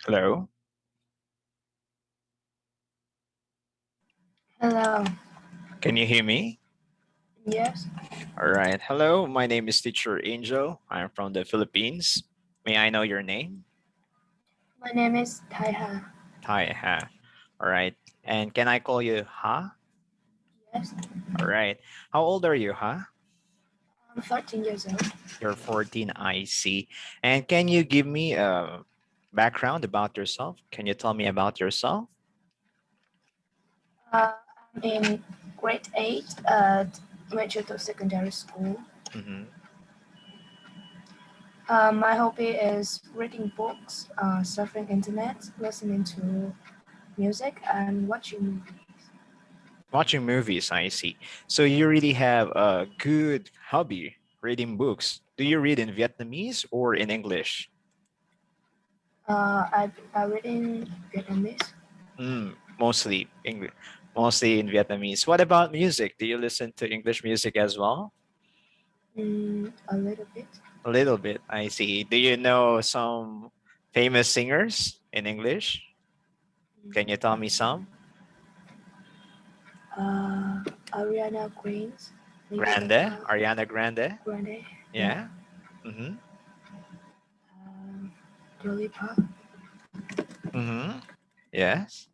Hello. Hello. Can you hear me? Yes. All right. Hello. My name is Teacher Angel. I'm from the Philippines. May I know your name? My name is Taiha. Hi. Ha. All right. And can I call you Ha? Yes. All right. How old are you, Ha? I'm 13 years old. You're 14. I see. And can you give me a background about yourself? Can you tell me about yourself? I'm in grade 8 at Metroto Secondary School. Mm-hmm. My hobby is reading books, surfing internet, listening to music, and watching movies. Watching movies, I see. So you really have a good hobby, reading books. Do you read in Vietnamese or in English? I read in Vietnamese. Mostly English, mostly in Vietnamese. What about music? Do you listen to English music as well? A little bit. A little bit, I see. Do you know some famous singers in English? Can you tell me some? Uh, Ariana Grande, Lady Grande, Gaga, Ariana Grande. Grande, yeah. Yeah. Mm-hmm. Um, Dua Lipa, Mm-hmm. Yes.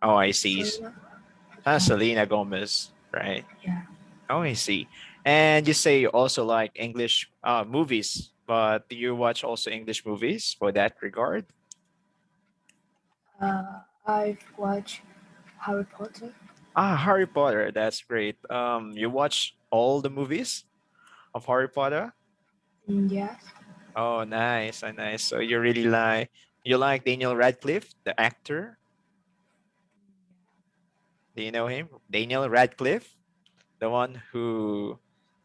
Oh, I see. Selena. Selena Gomez, right? Yeah. Oh, I see. And you say you also like English movies, but do you watch also English movies for that regard? I've watched Harry Potter. Harry Potter. That's great. You watch all the movies of Harry Potter? Yes. Oh, nice, nice. So you like Daniel Radcliffe, the actor? Do you know him? Daniel Radcliffe, the one who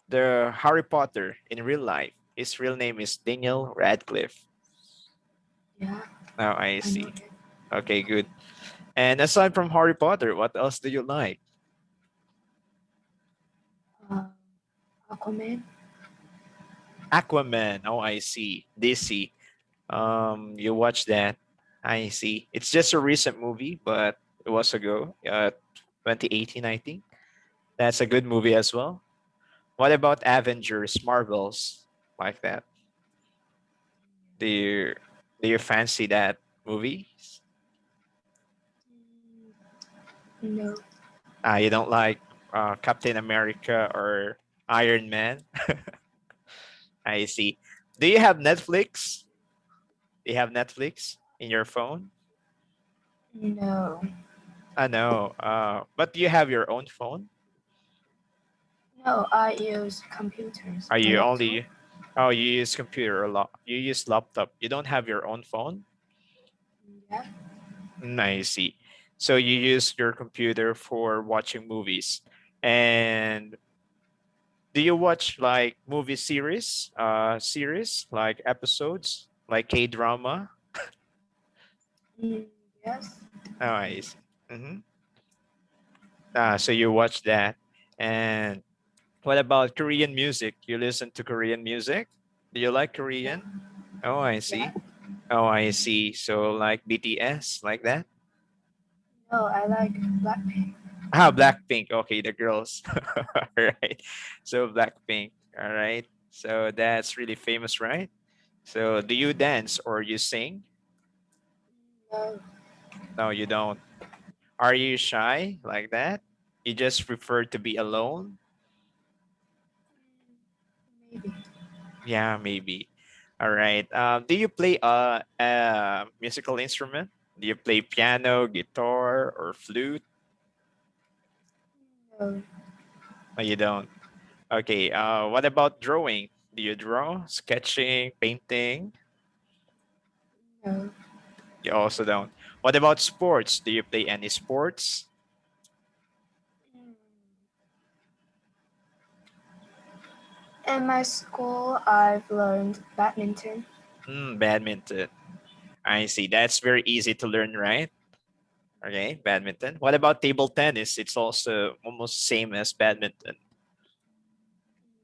the Harry Potter in real life. His real name is Daniel Radcliffe. Yeah, Oh, I I know see. him. Okay, good. And aside from Harry Potter, what else do you like? Uh, Aquaman. Aquaman. Oh, I see. DC. You watch that? I see. It's just a recent movie, but it was ago, 2018, I think. That's a good movie as well. What about Avengers, Marvels, like that? Do you do you fancy that movie? No. You don't like Captain America or Iron Man? I see. Do you have Netflix? Do you have Netflix in your phone? No. No. But do you have your own phone? No, I use computers, Are a you laptop. only? Oh, you use computer a lot. You use laptop. You don't have your own phone? Yeah. I see. So you use your computer for watching movies. And do you watch like movie series like episodes, like K-drama? Mm, yes. Oh, I see. Mm-hmm. So you watch that. And what about Korean music? You listen to Korean music? Do you like Yeah. Korean? Oh, I Yeah. see. Oh, I see. So like BTS, like that? No, I like Blackpink. Blackpink. Okay, the girls. All right. So Blackpink. All right. So that's really famous, right? So do you dance or you sing? No, No, you don't. Are you shy like that? You just prefer to be alone? maybe. Yeah, maybe. All right. Do you play a musical instrument? Do you play piano, guitar, or flute? No, No, you don't. Okay. What about drawing? Do you draw, sketching, painting? no. You also don't. What about sports? Do you play any sports? Mm. In my school, I've learned badminton. Badminton. I see. That's very easy to learn, right? Okay, badminton. What about table tennis? It's also almost same as badminton.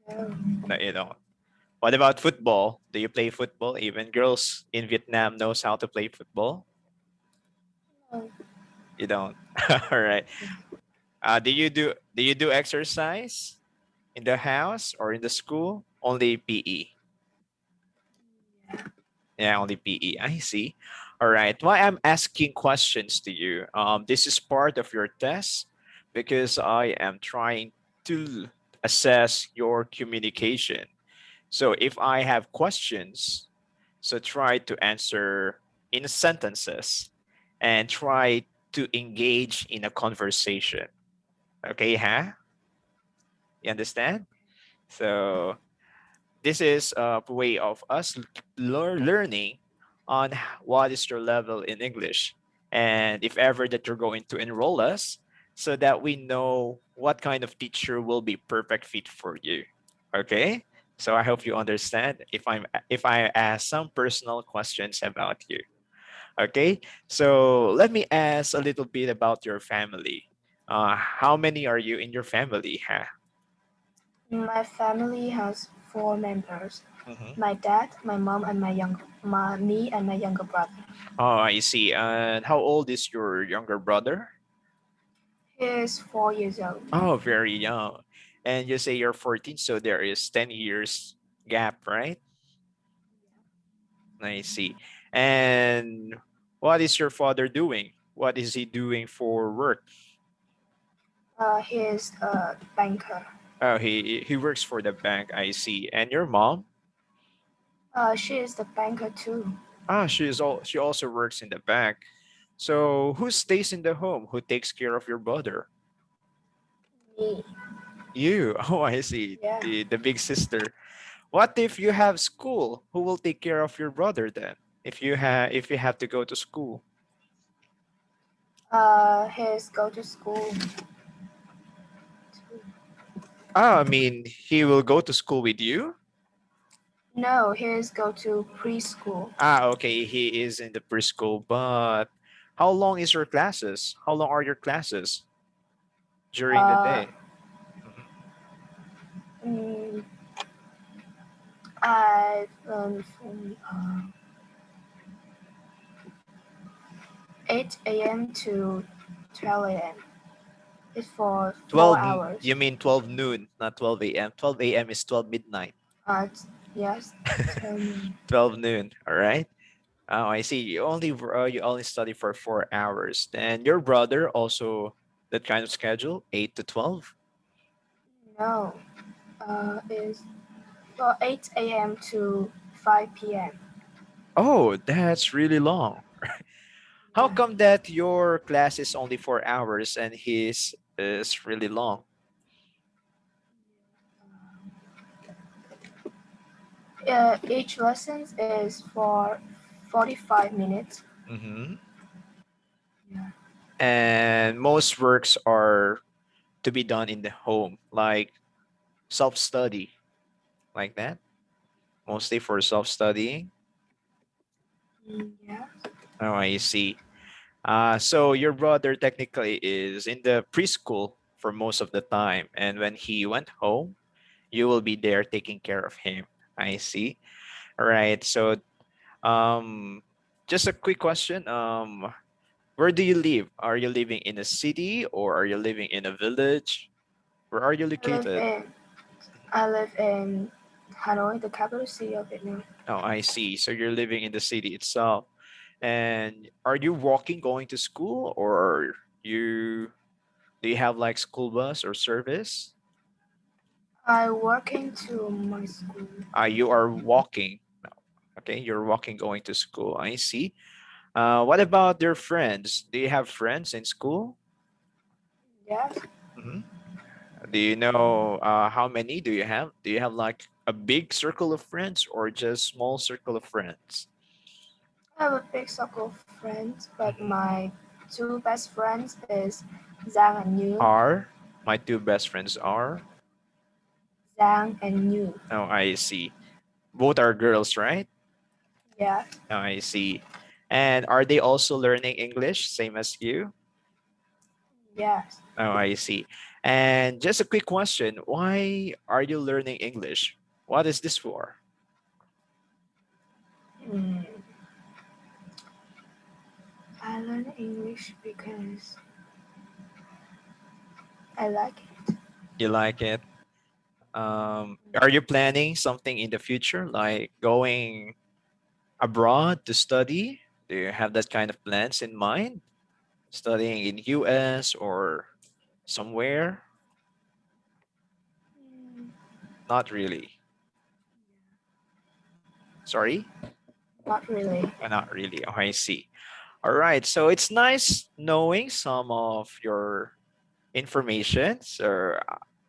No. No, you don't. What about football? Do you play football? Even girls in Vietnam knows how to play football. No. You don't. All right. Do you do exercise in the house or in the school? Only PE. Yeah. Yeah, only PE. I see. All right. Why I'm asking questions to you? This is part of your test because I am trying to assess your communication. So if I have questions, so try to answer in sentences and try to engage in a conversation. Okay, huh? You understand? So this is a way of us learning on what is your level in English. And if ever that you're going to enroll us, so that we know what kind of teacher will be perfect fit for you. Okay? So I hope you understand if I ask some personal questions about you. Okay? So let me ask a little bit about your family. How many are you in your family? Huh? My family has four members. Mhm. My dad, my mom, and me and my younger brother. Oh, I see. And how old is your younger brother? He is 4 years old. Oh, very young. And you say you're 14, so there is 10 years gap, right? I see. And what is your father doing? What is he doing for work? He is a banker. Oh, he works for the bank, I see. And your mom? She is the banker too. Ah, she also works in the bank. So who stays in the home? Who takes care of your brother? Me. You. Oh, I see. Yeah. The big sister. What if you have school? Who will take care of your brother then? If you have to go to school. He's go to school too. Ah, I mean, he will go to school with you? No, he's go to preschool. Ah, okay, he is in the preschool, but how long is your classes? How long are your classes during the Uh, day? Mhm. mm, I learn from 8 a.m. to 12 a.m. It's for 4 You hours. mean 12 noon, not 12 a.m. 12 a.m. is 12 midnight. Yes, 10 noon. 12 noon, all right? Oh, I see. You only study for 4 hours. And your brother also that kind of schedule, 8 to 12? No, it's for 8 a.m. to 5 p.m. Oh, that's really long. How Yeah. come that your class is only 4 hours and his is really long? Each lesson is for 45 minutes. Hmm. Yeah. And most works are to be done in the home, like self-study, like that. Mostly for self-studying. Yeah. Oh, I see. So your brother technically is in the preschool for most of the time, and when he went home, you will be there taking care of him. I see. All right. So, um, just a quick question. Where do you live? Are you living in a city or are you living in a village? Where are you I live located? in I live in Hanoi, the capital city of Vietnam. Oh, I see. So you're living in the city itself. And are you walking going to school or you do you have like school bus or service? I work into my school. You are walking. No. Okay, you're walking going to school. I see. What about your friends? Do you have friends in school? Yes. Mhm. Do you know how many do you have? Do you have like a big circle of friends or just small circle of friends? I have a big circle of friends, but Mhm. my two best friends is Zhang and Yu. Are my two best friends are? Zhang and Yu. Oh, I see. Both are girls, right? Yeah. Oh, I see. And are they also learning English, same as you? Yes. Oh, I see. And just a quick question. Why are you learning English? What is this for? Mm, I learn English because I like it. You like it? Are you planning something in the future, like going abroad to study? Do you have that kind of plans in mind? Studying in US or somewhere? Mm, Not really. Sorry? not really. Not really. Oh, I see. All right. So it's nice knowing some of your information. So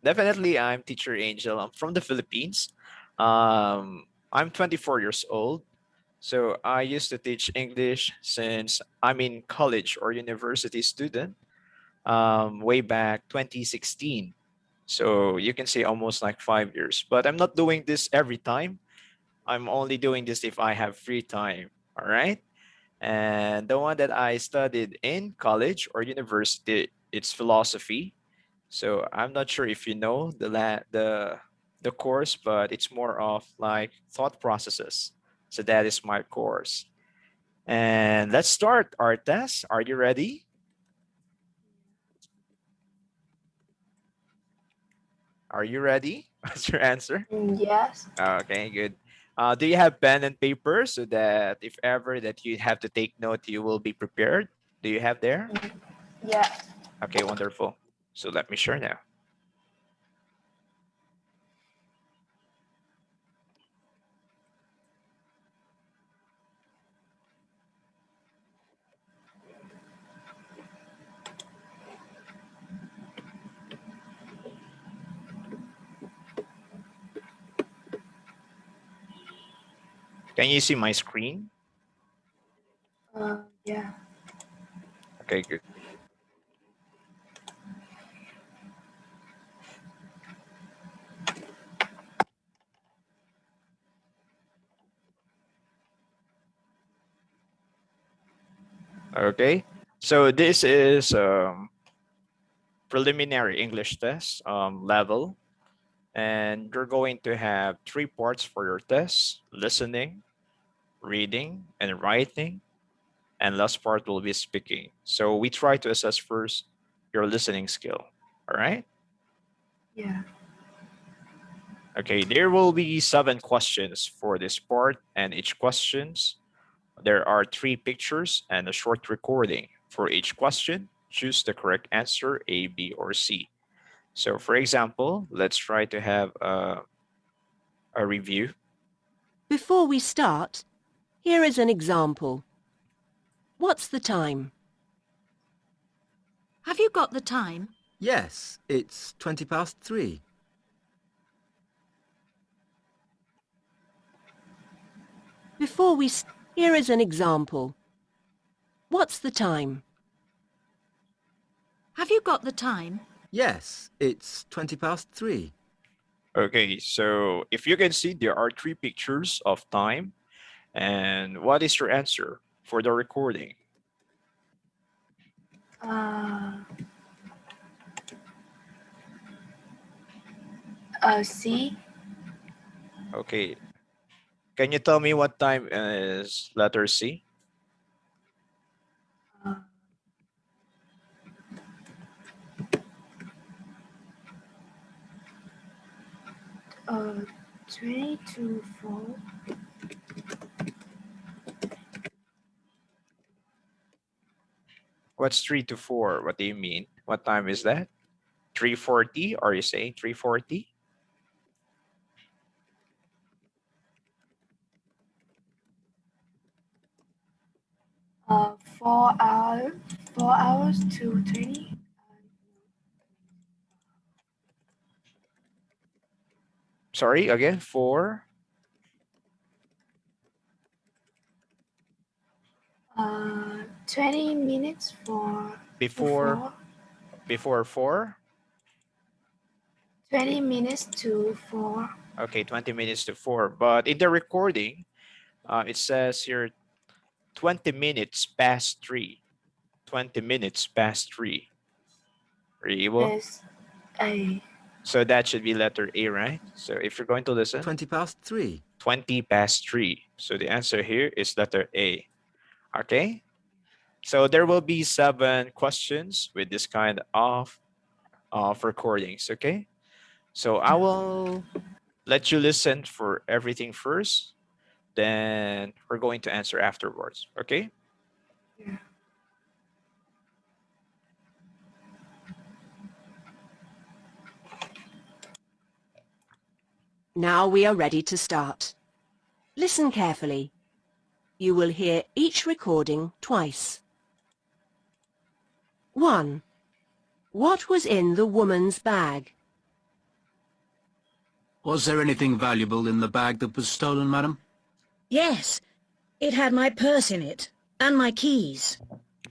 definitely, I'm Teacher Angel. I'm from the Philippines. I'm 24 years old. So I used to teach English since I'm in college or university student way back 2016. So you can say almost like 5 years. But I'm not doing this every time. I'm only doing this if I have free time. All right. And the one that I studied in college or university, it's philosophy. So I'm not sure if you know the course, but it's more of like thought processes. So that is my course. And let's start our test. Are you ready? Are you ready? What's your answer? Yes. Okay, good. Do you have pen and paper so that if ever that you have to take note, you will be prepared? Do you have there? Mm, yes. Okay, wonderful. So let me share now. Can you see my screen? Yeah. Okay, good. Okay. So this is preliminary English test level, and you're going to have three parts for your test: listening, reading, and writing. And last part will be speaking. So we try to assess first your listening skill. All right. Yeah. Okay. There will be 7 questions for this part, and each questions there are 3 pictures and a short recording. For each question, choose the correct answer A, B, or C. So, for example, let's try to have a review. Before we start, here is an example. What's the time? Have you got the time? Yes, it's 3:20. Here is an example. What's the time? Have you got the time? Yes, it's 3:20. Okay, so if you can see, there are 3 pictures of time. And what is your answer for the recording? Uh, C. Okay, can you tell me what time is letter C? Uh, 20 to 4. What's 3 to 4? What do you mean? What time is that? 3:40? Are you saying 3:40? 4 hours. 4 hours to 20. Sorry, again, 4 20 minutes for to before 4. before 4? 20 minutes to 4. Okay, 20 minutes to 4. But in the recording, it says here 20 minutes past 3. 20 minutes past 3. Ribo. is A. So that should be letter A, right? So if you're going to listen, 20 past 3. 20 past 3. So the answer here is letter A. Okay? So there will be 7 questions with this kind of recordings, okay? So I will let you listen for everything first, then we're going to answer afterwards, okay? Yeah. Now we are ready to start. Listen carefully. You will hear each recording twice. 1. What was in the woman's bag? Was there anything valuable in the bag that was stolen, madam? Yes, it had my purse in it, and my keys.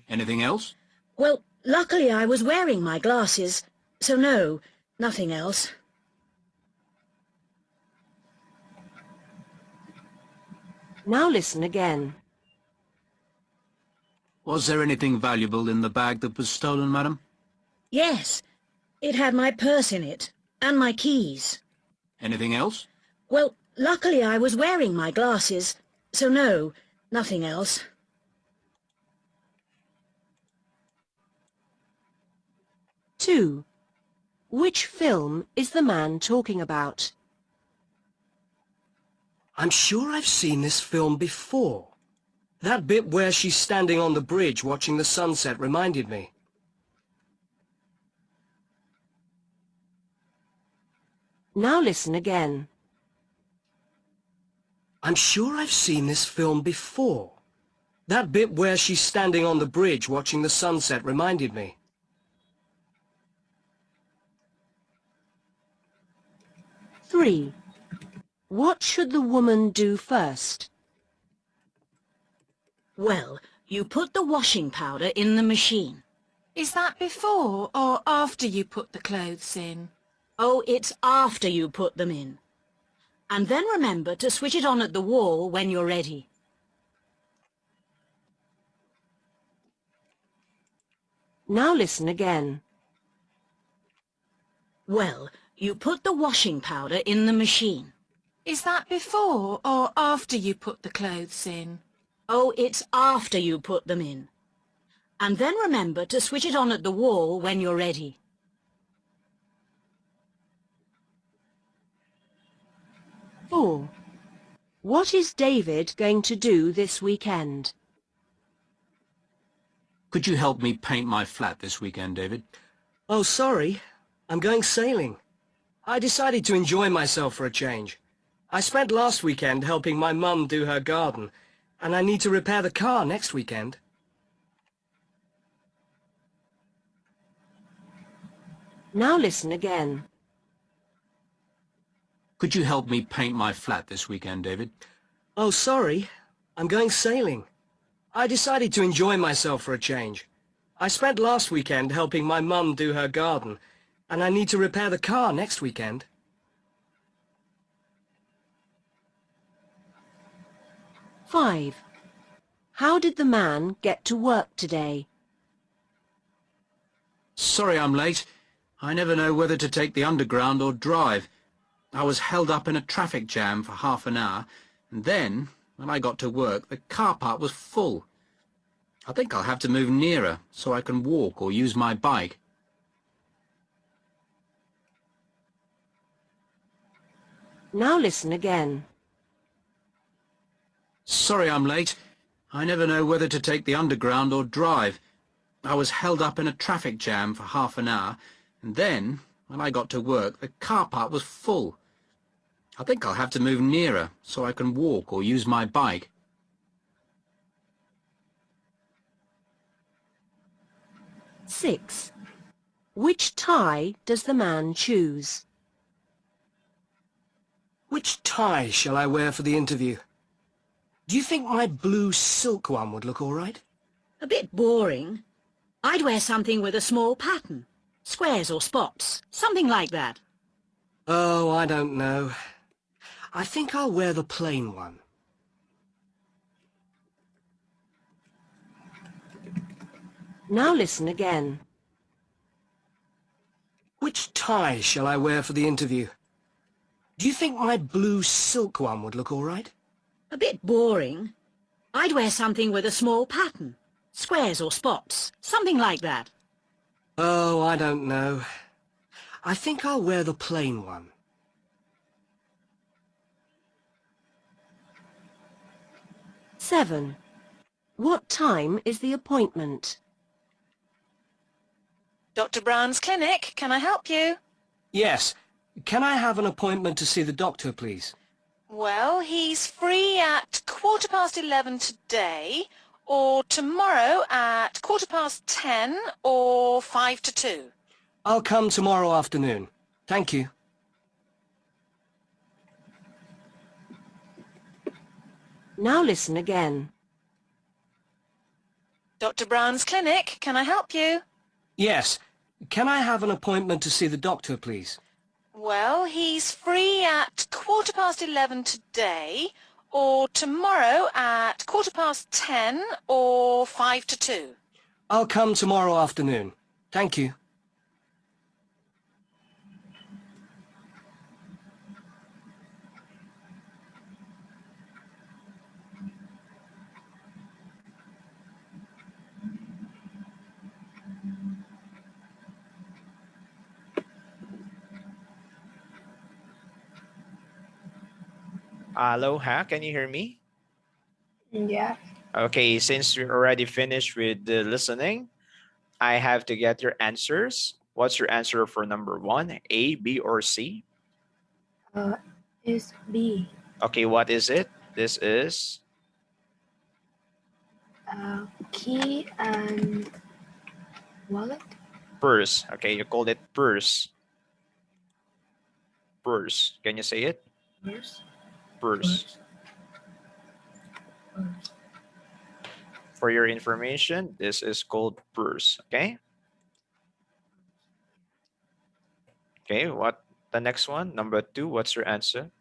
Anything else? Well, luckily I was wearing my glasses, so no, nothing else. Now listen again. Was there anything valuable in the bag that was stolen, madam? Yes, it had my purse in it, and my keys. Anything else? Well, luckily I was wearing my glasses, so no, nothing else. 2. Which film is the man talking about? I'm sure I've seen this film before. That bit where she's standing on the bridge watching the sunset reminded me. Now listen again. I'm sure I've seen this film before. That bit where she's standing on the bridge watching the sunset reminded me. 3. What should the woman do first? Well, you put the washing powder in the machine. Is that before or after you put the clothes in? Oh, it's after you put them in. And then remember to switch it on at the wall when you're ready. Now listen again. Well, you put the washing powder in the machine. Is that before or after you put the clothes in? Oh, it's after you put them in. And then remember to switch it on at the wall when you're ready. 4. What is David going to do this weekend? Could you help me paint my flat this weekend, David? Oh, sorry. I'm going sailing. I decided to enjoy myself for a change. I spent last weekend helping my mum do her garden, and I need to repair the car next weekend. Now listen again. Could you help me paint my flat this weekend, David? Oh, sorry. I'm going sailing. I decided to enjoy myself for a change. I spent last weekend helping my mum do her garden, and I need to repair the car next weekend. 5. How did the man get to work today? Sorry I'm late. I never know whether to take the underground or drive. I was held up in a traffic jam for half an hour, and then, when I got to work, the car park was full. I think I'll have to move nearer so I can walk or use my bike. Now listen again. Sorry I'm late. I never know whether to take the underground or drive. I was held up in a traffic jam for half an hour, and then, when I got to work, the car park was full. I think I'll have to move nearer so I can walk or use my bike. 6. Which tie does the man choose? Which tie shall I wear for the interview? Do you think my blue silk one would look all right? A bit boring. I'd wear something with a small pattern. Squares or spots. Something like that. Oh, I don't know. I think I'll wear the plain one. Now listen again. tie shall I wear for the interview? Do you think my blue silk one would look all right? A bit boring. I'd wear something with a small pattern. Squares or spots. Something like that. Oh, I don't know. I think I'll wear the plain one. Seven. What time is the appointment? Dr. Brown's clinic. Can I help you? Yes. Can I have an appointment to see the doctor, please? Well, he's free at 11:15 today, or tomorrow at 10:15, or 5 to 2. I'll come tomorrow afternoon. Thank you. Now listen again. Dr. Brown's clinic. Can I help you? Yes. Can I have an appointment to see the doctor, please? Well, he's free at 11:15 today, or tomorrow at 10:15, or 5 to 2. I'll come tomorrow afternoon. Thank you. Aloha, can you hear me? Yeah. Okay, since you're already finished with the listening, I have to get your answers. What's your answer for number one? A, B, or C? Is B. Okay, what is it? This is Key and wallet. purse. Okay, you called it purse. Purse. Can you say it? Purse. Purse. Purse. For your information, this is called purse. Okay. Okay, what the next one? Number two, what's your answer?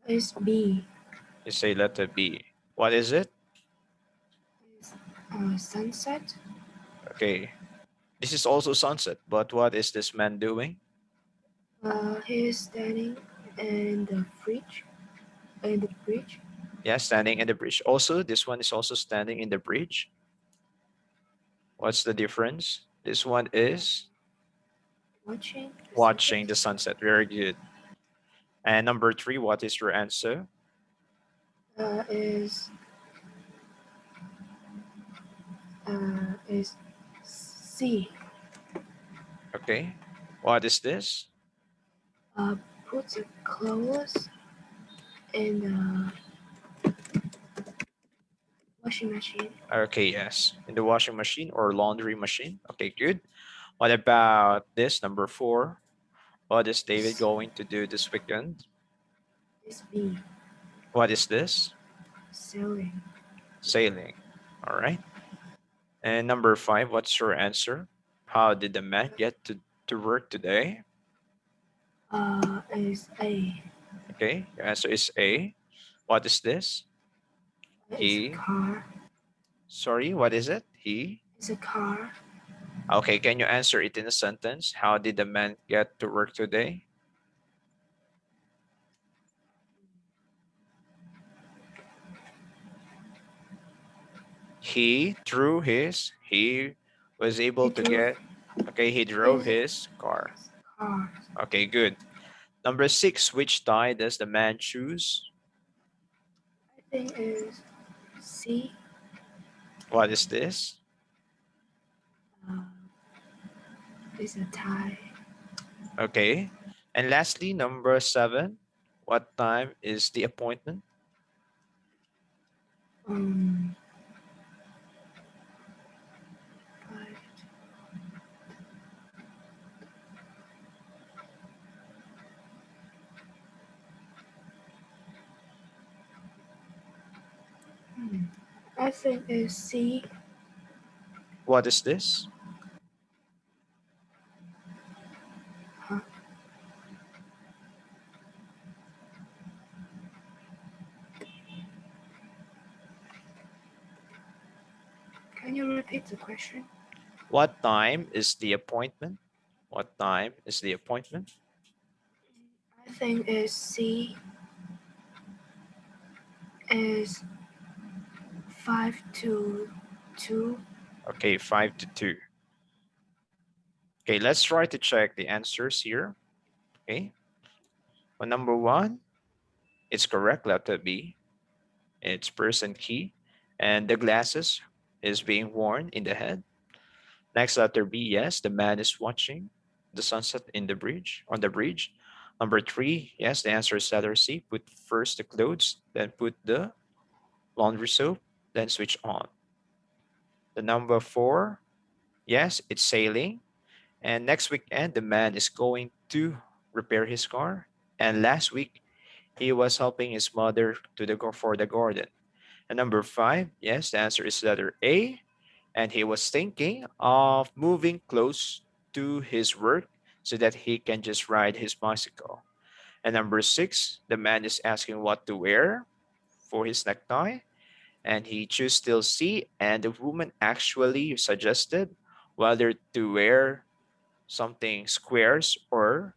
Is B. You say letter B. What is it? Is sunset. Okay. This is also sunset, but what is this man doing? He's standing in the fridge. In the bridge. Yeah, standing in the bridge. Also, this one is also standing in the bridge. What's the difference? This one is watching the sunset. Very good. And number three, what is your answer? Is C. Okay. What is this? Put the clothes in the washing machine. Okay, yes. In the washing machine or laundry machine. Okay, good. What about this, number four? What is David going to do this weekend? Is B. What is this? Sailing. Sailing. All right. And number five, what's your answer? How did the man get to work today? Is A. Okay, your answer is A. What is this? Is He. a car. Sorry, what is it? He. Is a car. Okay, can you answer it in a sentence? How did the man get to work today? He was able to get, okay, he drove his car. Car. Okay, good. Number six, which tie does the man choose? I think is C. What is this? Is a tie. Okay. And lastly, number seven, what time is the appointment? Five. I think is C. What is this? Huh? Can you repeat the question? What time is the appointment? What time is the appointment? I think is C is 5 to 2. Okay, 5 to 2. Okay, let's try to check the answers here. Okay. Well, number 1, it's correct, letter B. It's person key. And the glasses is being worn in the head. Next, letter B, yes, the man is watching the sunset in the bridge, on the bridge. Number 3, yes, the answer is letter C. Put first the clothes, then put the laundry soap, then switch on. The number 4, yes, it's sailing. And next weekend, the man is going to repair his car. And last week, he was helping his mother to go for the garden. And number 5, yes, the answer is letter A. And he was thinking of moving close to his work so that he can just ride his bicycle. And number 6, the man is asking what to wear for his necktie. And he chose still C. And the woman actually suggested whether to wear something squares or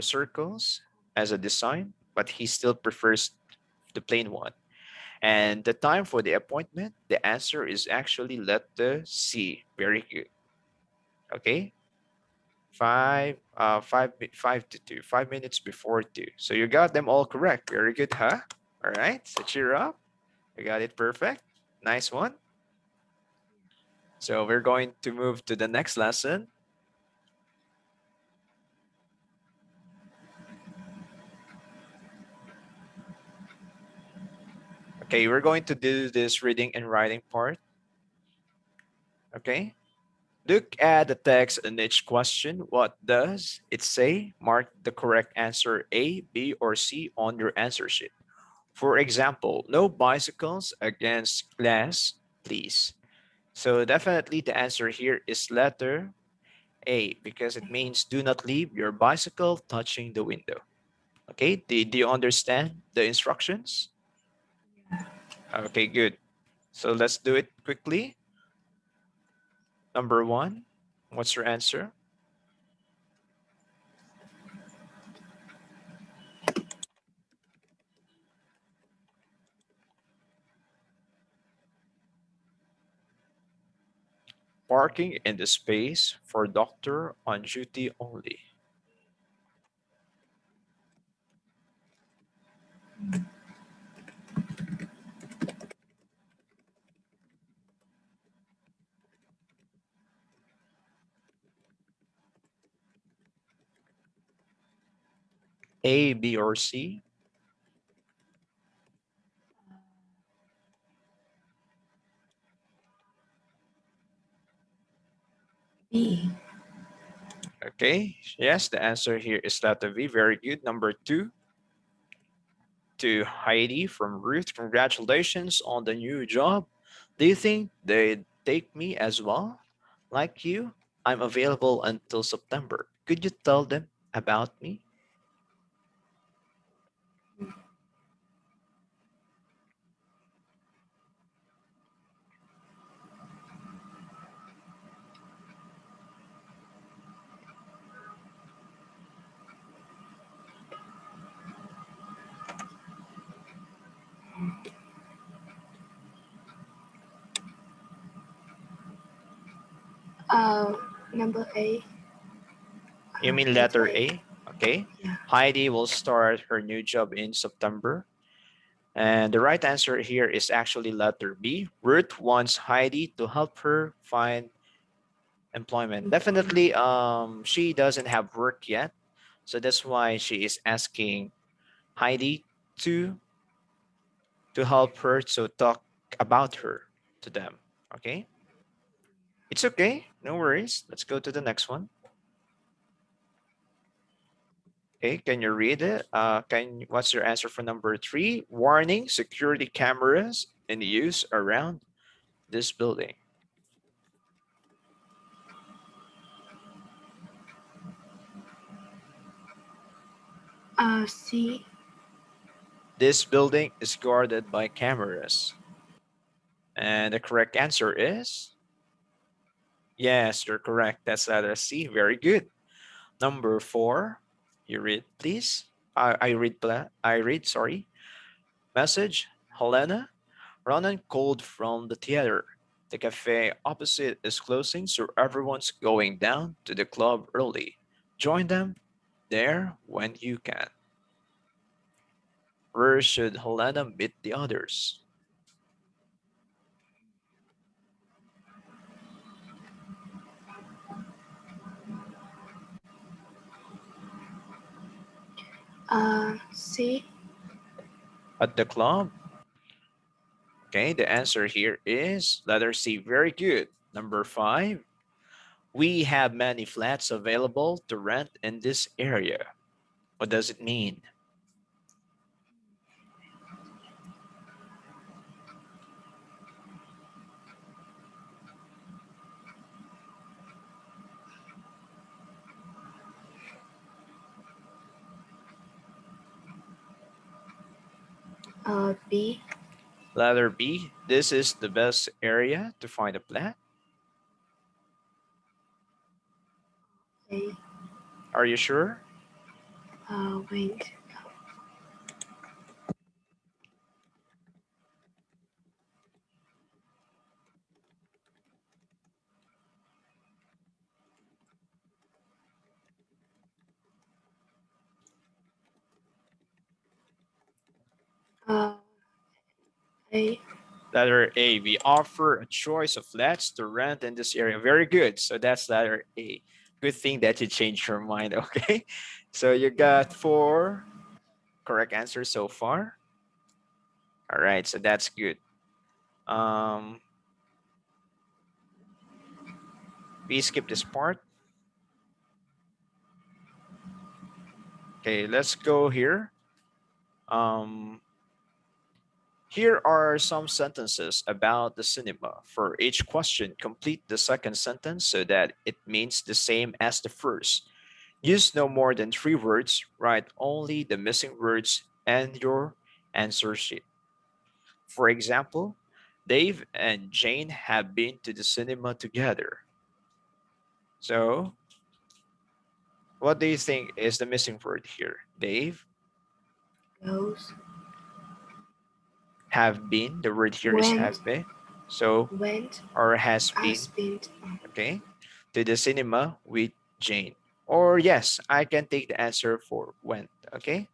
circles as a design, but he still prefers the plain one. And the time for the appointment, the answer is actually letter C. Very good. Okay. 5 to 2, 5 minutes before 2. So you got them all correct. Very good, huh? All right. So cheer up. You got it perfect. Nice one. So we're going to move to the next lesson. Okay, we're going to do this reading and writing part. Okay. Look at the text in each question. What does it say? Mark the correct answer A, B, or C on your answer sheet. For example, no bicycles against glass, please. So definitely the answer here is letter A because it means do not leave your bicycle touching the window. Okay, do you understand the instructions? Okay, good. So let's do it quickly. Number 1, what's your answer? Parking in the space for doctor on duty only. A, B, or C? B. Okay, yes, the answer here is letter B. Very good. Number 2, to Heidi from Ruth. Congratulations on the new job. Do you think they'd take me as well? Like you, I'm available until September. Could you tell them about me? Number A. You mean letter A? Okay. Yeah. Heidi will start her new job in September. And the right answer here is actually letter B. Ruth wants Heidi to help her find employment. Definitely, she doesn't have work yet. So that's why she is asking Heidi to help her to talk about her to them. Okay. It's okay. No worries. Let's go to the next one. Okay, can you read it? What's your answer for number 3? Warning, security cameras in use around this building. C. This building is guarded by cameras. And the correct answer is Yes, you're correct. That's letter C. Very good. Number 4. You read, please. I read, sorry. Message, Helena. Ronan called from the theater. The cafe opposite is closing, so everyone's going down to the club early. Join them there when you can. Where should Helena meet the others? C. At the club? Okay, the answer here is letter C. Very good. Number 5. We have many flats available to rent in this area. What does it mean? B. Letter B. This is the best area to find a flat. A. Are you sure? Wait. A. Letter A. We offer a choice of flats to rent in this area. Very good. So that's letter A. Good thing that you changed your mind. Okay. So you got 4 correct answers so far. All right. So that's good. We skip this part. Okay. Let's go here. Here are some sentences about the cinema. For each question, complete the second sentence so that it means the same as the first. Use no more than 3 words. Write only the missing words and your answer sheet. For example, Dave and Jane have been to the cinema together. So, what do you think is the missing word here? Dave? Goes. Have been. The word here is Went. have been. So, Went. or has been. Has been. Okay. To the cinema with Jane. Or yes, I can take the answer for went. Okay.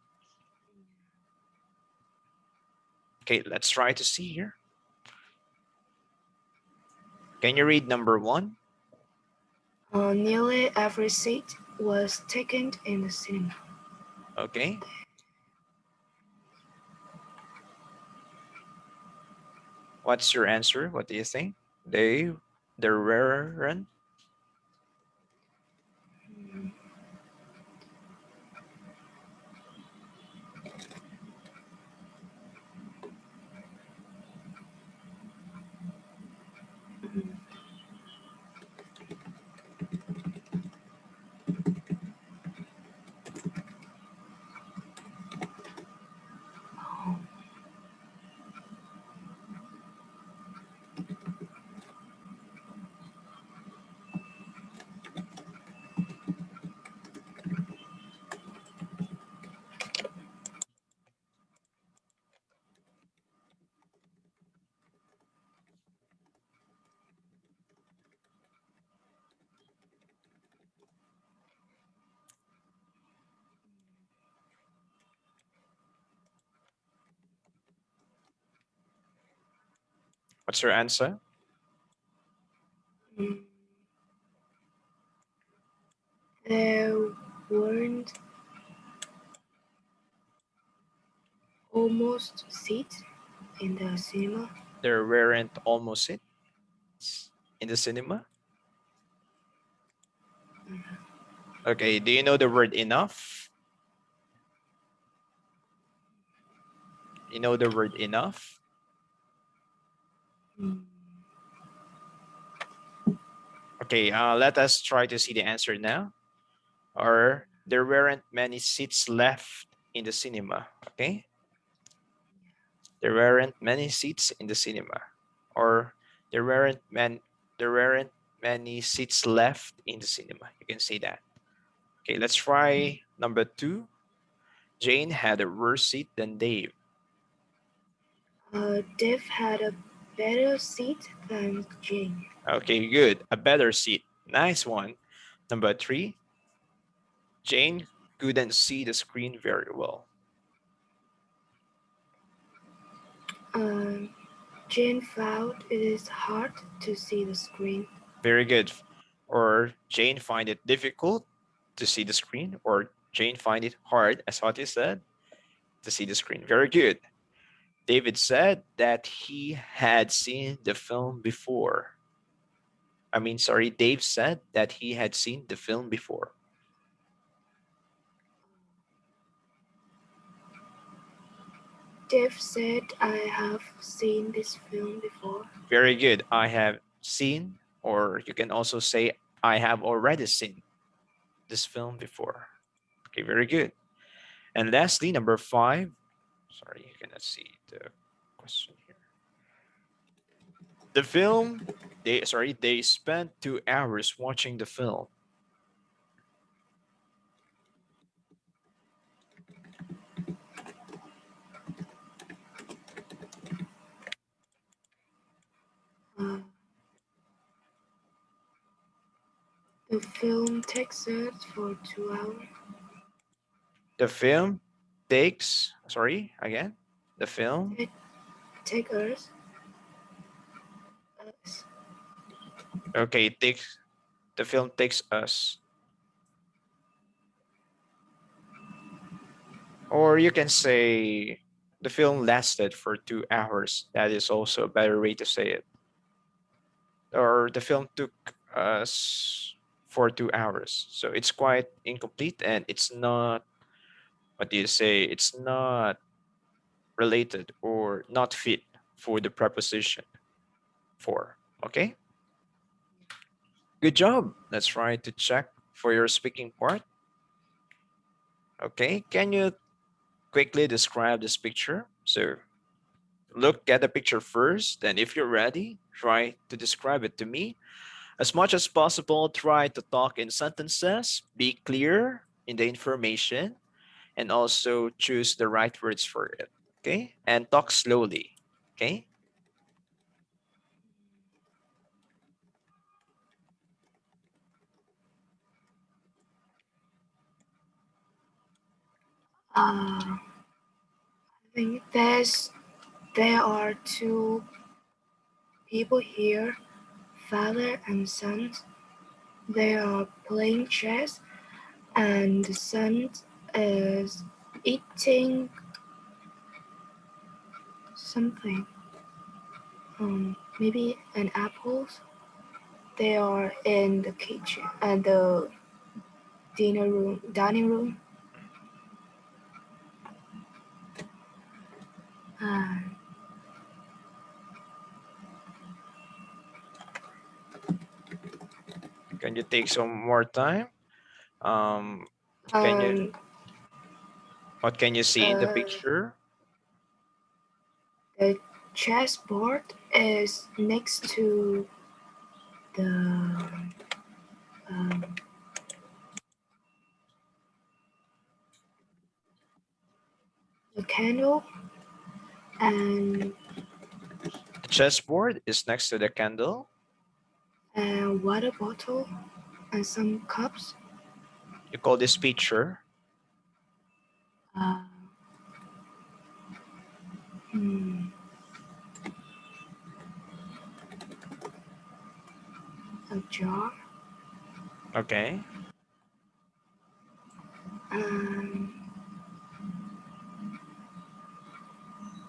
Okay, let's try to see here. Can you read number 1? Nearly every seat was taken in the cinema. Okay. What's your answer? What do you think? They, the weren't. What's your answer? There weren't almost seats in the cinema. There weren't almost seats in the cinema. Okay, do you know the word enough? You know the word enough? Okay, let us try to see the answer now. Or there weren't many seats left in the cinema. Okay. There weren't many seats in the cinema. Or there weren't many seats left in the cinema. You can say that. Okay, let's try number 2. Jane had a worse seat than Dave. Dave had a better seat than Jane. Okay, good. A better seat. Nice one. Number 3. Jane couldn't see the screen very well. Jane found it is hard to see the screen. Very good. Or Jane find it difficult to see the screen, or Jane find it hard, as what you said, to see the screen. Very good. David said that he had seen the film before. Dave said that he had seen the film before. Dave said, I have seen this film before. Very good. I have seen, or you can also say, I have already seen this film before. Okay, very good. And lastly, number 5. Sorry, you cannot see the question here. The film, they spent 2 hours watching the film. The film takes us for 2 hours. The film takes, the film. Take us. Okay, the film takes us. Or you can say the film lasted for 2 hours. That is also a better way to say it. Or the film took us for 2 hours. So it's quite incomplete and it's not, what do you say? It's not related or not fit for the preposition for. Okay? Good job. Let's try to check for your speaking part. Okay, can you quickly describe this picture? So look at the picture first, and if you're ready, try to describe it to me. As much as possible, try to talk in sentences, be clear in the information, and also choose the right words for it, okay? And talk slowly, okay? I think there are 2 people here, father and son. They are playing chess, and the son is eating something. Maybe an apple. They are in the kitchen and the dining room. Can you take some more time? Can you, what can you see in the picture? The chessboard is next to the candle, and The chessboard is next to the candle. a water bottle and some cups. You call this picture? A jar. Okay.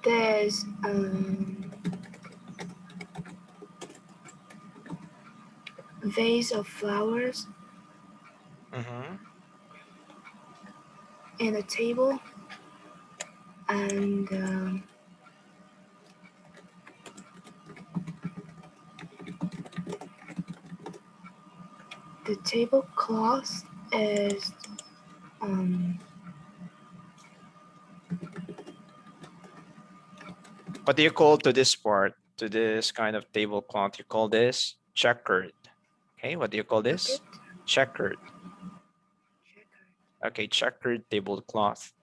There's vase of flowers in a table, and the tablecloth is what do you call to this part, to this kind of tablecloth? You call this checkered. Okay, what do you call this? Checkered. Okay, checkered tablecloth.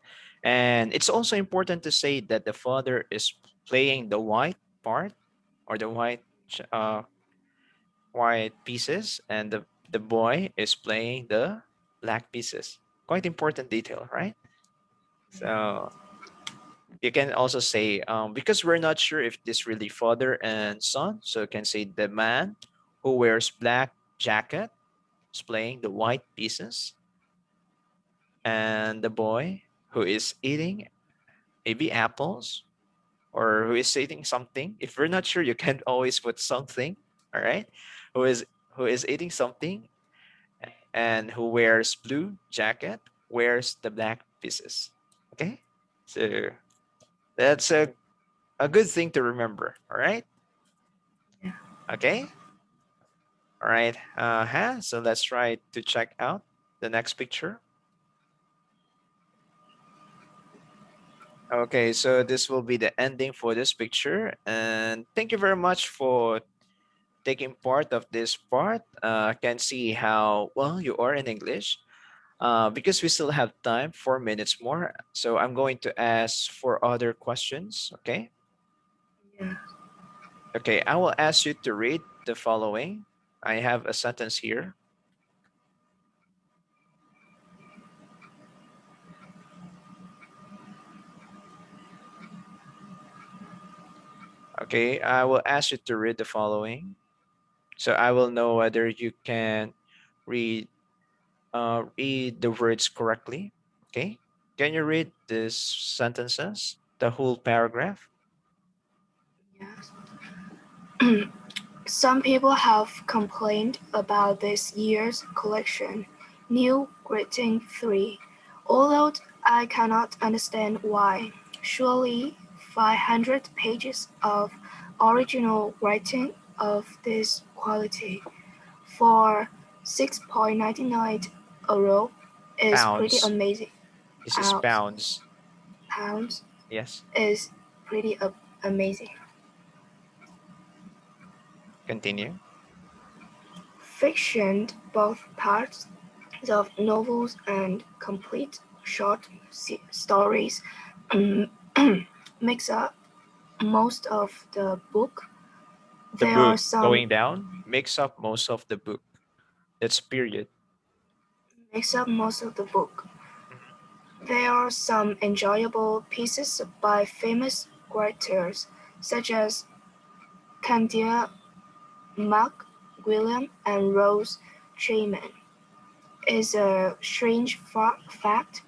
And it's also important to say that the father is playing the white part or the white pieces, and the boy is playing the black pieces. Quite important detail, right? So you can also say, because we're not sure if this really father and son, so you can say the man who wears black jacket is playing the white pieces, and the boy who is eating maybe apples or who is eating something. If we're not sure, you can always put something, all right? Who is eating something and who wears blue jacket wears the black pieces. Okay? So that's a good thing to remember, all right? Yeah. Okay? All right. So let's try to check out the next picture. Okay, so this will be the ending for this picture. And thank you very much for taking part of this part. I can see how well you are in English. Because we still have time, 4 minutes more. So I'm going to ask for other questions, okay? Yeah. Okay, I will ask you to read the following. I have a sentence here. Okay, I will ask you to read the following. So I will know whether you can read read the words correctly. Okay, can you read these sentences, the whole paragraph? Yes. Some people have complained about this year's collection, New Greeting 3, although I cannot understand why. Surely 500 pages of original writing of this quality for 6.99 € is pretty Pounds. amazing. This is pounds. Pounds Yes. is pretty amazing. Continue. Fiction, both parts of novels and complete short stories, makes up most of the book. The There are book some going down makes up most of the book. That's period. makes up most of the book. There are some enjoyable pieces by famous writers such as Candia Mark William and Rose Chapman. It's a strange fact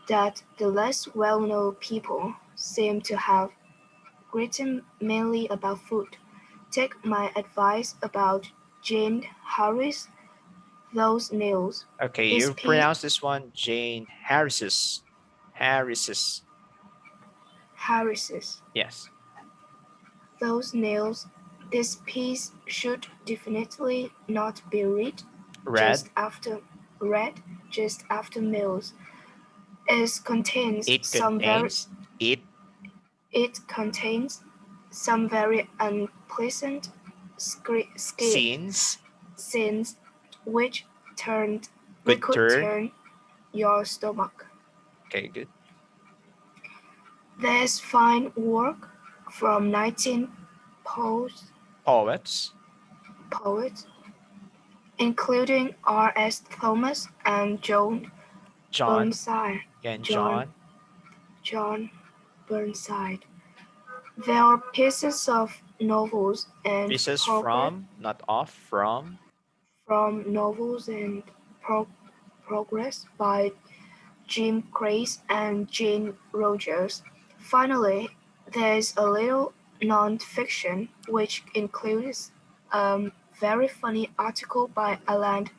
that the less well-known people seem to have written mainly about food. Take my advice about Jane Harris, those nails. Okay, This you piece, pronounce this one Jane Harris's. Harris's. Harris's, Yes. those nails. This piece should definitely not be Red. read just after meals. It contains It some very contains. It. It contains some very unpleasant Scenes. scenes which Could could turn. turn your stomach. Okay, good. There's fine work from 19 Poets. poets, including R.S. Thomas and John John. Burnside. And John John. John Burnside. There are pieces of novels and Pieces from, not off, from. novels and progress by Jim Crace and Jane Rogers. Finally, there's a little non-fiction which includes a very funny article by Alan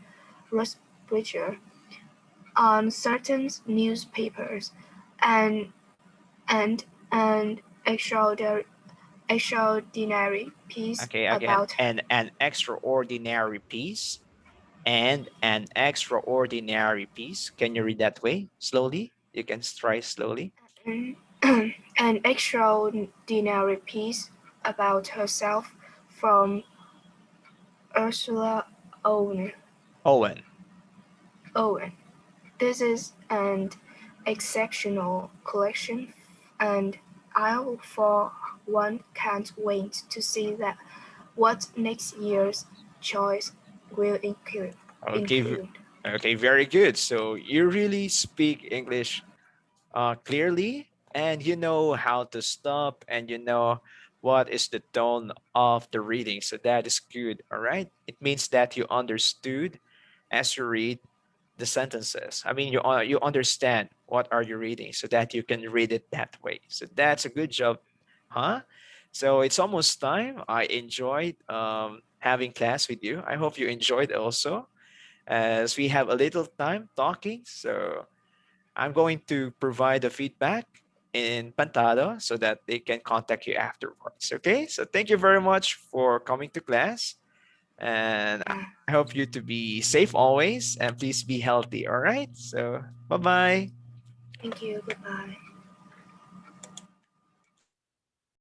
Rusbridger on certain newspapers and an extraordinary piece Okay, again. about And an extraordinary piece. And an extraordinary piece. Can you read that way? Slowly? You can try slowly. an, an extraordinary piece about herself from Ursula Owen. Owen. Owen. This is an exceptional collection, and I, for one, can't wait to see that what next year's choice will include. Okay, okay, very good. So you really speak English clearly, and you know how to stop, and you know what is the tone of the reading. So that is good. All right. It means that you understood as you read the sentences. I mean, you understand what are you reading, so that you can read it that way. So that's a good job, huh? So it's almost time. I enjoyed having class with you. I hope you enjoyed also, as we have a little time talking. So I'm going to provide the feedback in Pantado so that they can contact you afterwards. Okay. So thank you very much for coming to class. And Yeah. I hope you to be safe always, and please be healthy. All right. So bye bye. Thank you. Goodbye.